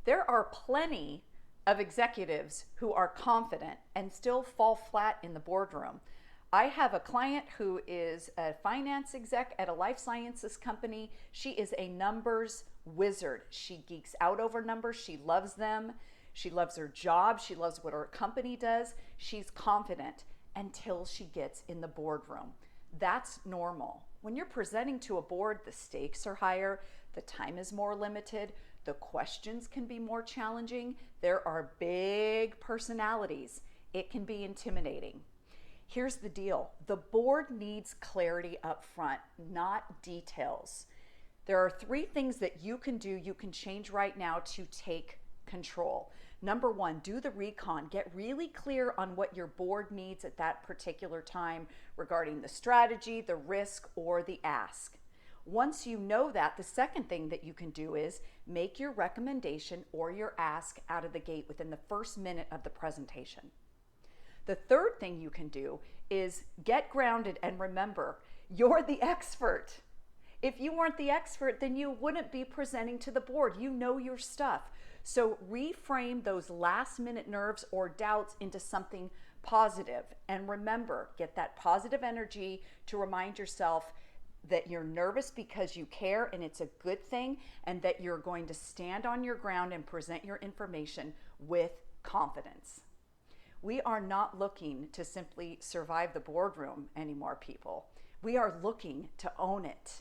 There are plenty of executives who are confident and still fall flat in the boardroom. I have a client who is a finance exec at a life sciences company. She is a numbers wizard. She geeks out over numbers. She loves them. She loves her job. She loves what her company does. She's confident until she gets in the boardroom. That's normal. When you're presenting to a board, the stakes are higher, the time is more limited, the questions can be more challenging, there are big personalities. It can be intimidating. Here's the deal, the board needs clarity up front, not details. There are three things that you can do, you can change right now to take control. Number one, do the recon. Get really clear on what your board needs at that particular time regarding the strategy, the risk, or the ask. Once you know that, the second thing that you can do is make your recommendation or your ask out of the gate within the first minute of the presentation. The third thing you can do is get grounded and remember, you're the expert. If you weren't the expert, then you wouldn't be presenting to the board. You know your stuff. So reframe those last minute nerves or doubts into something positive. And remember, get that positive energy to remind yourself that you're nervous because you care and it's a good thing, and that you're going to stand on your ground and present your information with confidence. We are not looking to simply survive the boardroom anymore, people. We are looking to own it.